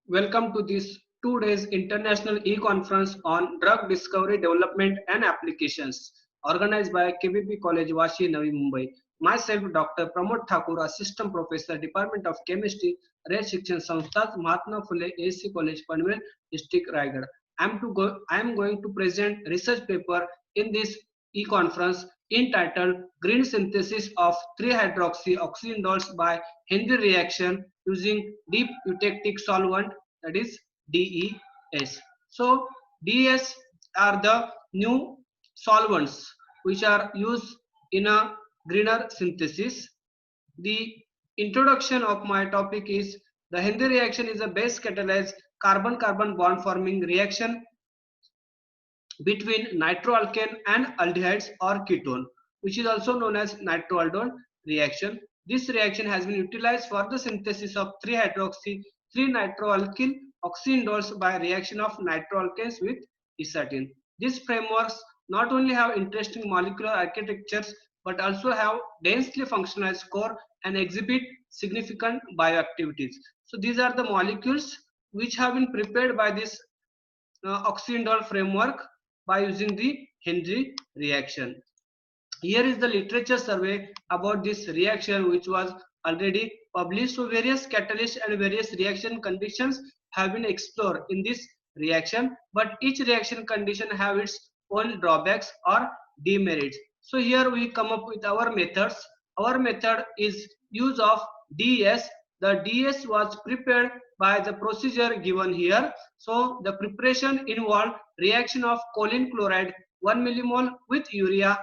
Welcome to this 2 days international e-conference on drug discovery, development and applications organized by KBP College, Vashi, Navi Mumbai. Myself, Dr. Pramod Thakur, Assistant Professor, Department of Chemistry, Red Shikshan Samstha, Mahatma Phule AC College, Panvel, District, Raigad. I am going to present research paper in this e-conference entitled Green Synthesis of 3-hydroxy oxyindoles by Henry reaction using deep eutectic solvent, that is DES. So DES are the new solvents which are used in a greener synthesis. The introduction of my topic is the Henry reaction is a base catalyzed carbon-carbon bond forming reaction between nitroalkane and aldehydes or ketone, which is also known as nitroaldol reaction. This reaction has been utilized for the synthesis of 3-hydroxy 3-nitroalkyl oxyindoles by reaction of nitroalkanes with estatin. These frameworks not only have interesting molecular architectures but also have densely functionalized core and exhibit significant bioactivities. So these are the molecules which have been prepared by this oxyindole framework by using the Henry reaction. Here is the literature survey about this reaction which was already published. So various catalysts and various reaction conditions have been explored in this reaction, but each reaction condition have its own drawbacks or demerits. So here we come up with our methods. Our method is use of DS. The DS was prepared by the procedure given here. So the preparation involved reaction of choline chloride 1 millimole with urea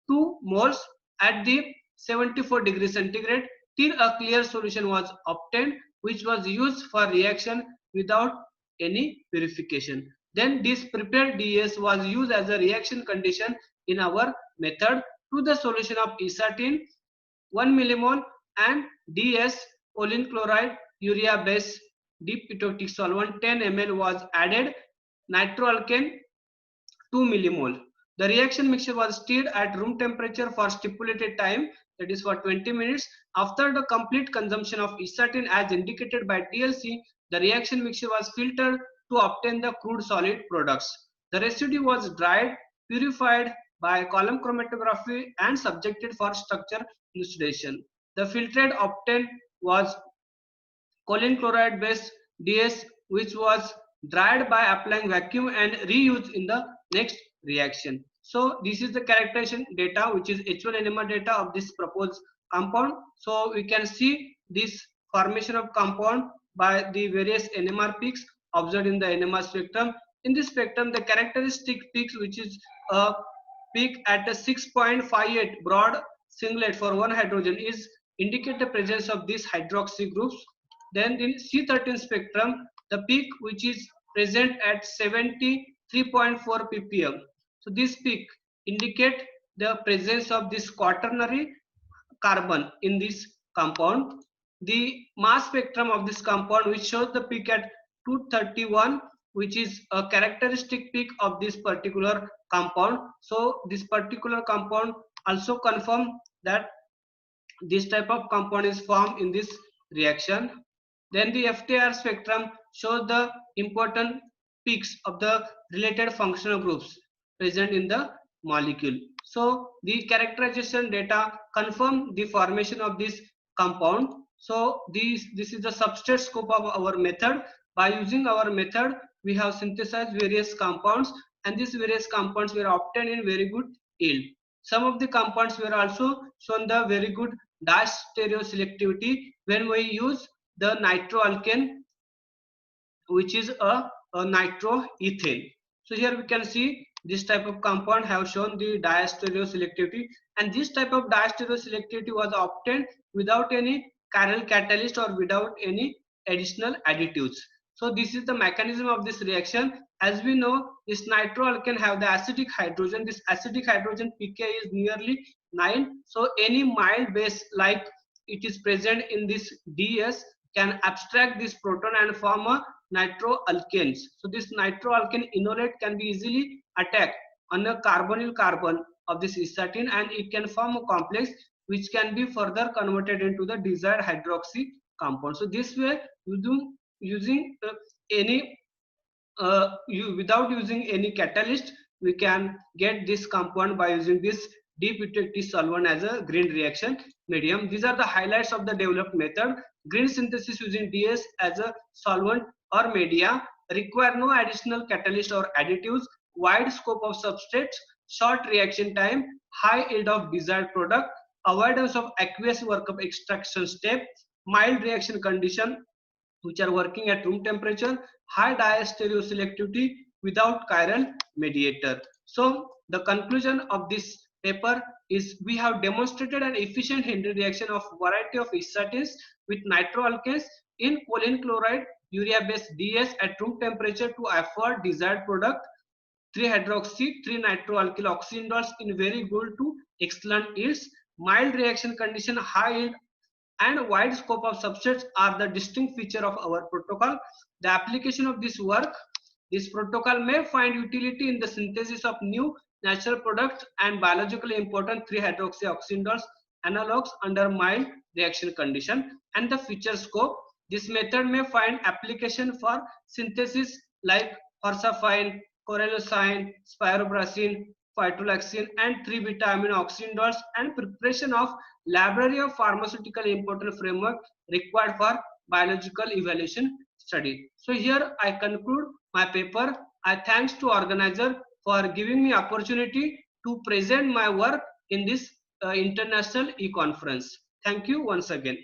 2 moles at the 74 degrees centigrade till a clear solution was obtained, which was used for reaction without any purification. Then this prepared DS was used as a reaction condition in our method to the solution of estatin 1 millimole and DS choline chloride urea base deep eutectic solvent 10 ml was added, nitroalkane 2 millimole. The reaction mixture was stirred at room temperature for stipulated time, that is for 20 minutes. After the complete consumption of estatin as indicated by TLC, the reaction mixture was filtered to obtain the crude solid products. The residue was dried, purified by column chromatography and subjected for structure elucidation. The filtrate obtained was choline chloride based DS, which was dried by applying vacuum and reused in the next reaction. So this is the characterization data, which is H1 NMR data of this proposed compound. So we can see this formation of compound by the various NMR peaks observed in the NMR spectrum. In this spectrum, the characteristic peaks, which is a peak at a 6.58 broad singlet for one hydrogen, is indicate the presence of these hydroxy groups. Then in C13 spectrum, the peak which is present at 73.4 ppm. So this peak indicate the presence of this quaternary carbon in this compound. The mass spectrum of this compound which shows the peak at 231, which is a characteristic peak of this particular compound. So this particular compound also confirm that this type of compound is formed in this reaction. Then the FTIR spectrum shows the important peaks of the related functional groups present in the molecule. So the characterization data confirm the formation of this compound. So this is the substrate scope of our method. By using our method, we have synthesized various compounds, and these various compounds were obtained in very good yield. Some of the compounds were also shown the very good diastereoselectivity when we use the nitroalkane, which is a nitroethane. So here we can see this type of compound have shown the diastereoselectivity, and this type of diastereoselectivity was obtained without any chiral catalyst or without any additional additives. So this is the mechanism of this reaction. As we know, this nitroalkane have the acidic hydrogen. This acidic hydrogen pK is nearly 9. So any mild base like it is present in this DS can abstract this proton and form a nitroalkanes. So this nitroalkane enolate can be easily attacked on a carbonyl carbon of this estatin, and it can form a complex which can be further converted into the desired hydroxy compound. So this way you do using any without using any catalyst, we can get this compound by using this DPTT solvent as a green reaction medium. These are the highlights of the developed method. Green synthesis using DS as a solvent or media, require no additional catalyst or additives, wide scope of substrates, short reaction time, high yield of desired product, avoidance of aqueous workup extraction step, mild reaction condition which are working at room temperature, high diastereoselectivity without chiral mediator. So the conclusion of this paper is we have demonstrated an efficient Henry reaction of variety of isotins with nitroalkanes in choline chloride urea based DS at room temperature to afford desired product 3-hydroxy 3-nitroalkyl oxyindoles in very good to excellent yields. Mild reaction condition, high yield and wide scope of substrates are the distinct feature of our protocol. The application of this protocol may find utility in the synthesis of new natural products and biologically important 3-hydroxy oxyindoles analogs under mild reaction condition. And the feature scope, this method may find application for synthesis like horsafine, corelosine, spirobracin, phytolaxin and 3-beta amino oxyindoles and preparation of library of pharmaceutical important framework required for biological evaluation study. So here I conclude my paper. I thanks to organizer for giving me opportunity to present my work in this international e-conference. Thank you once again.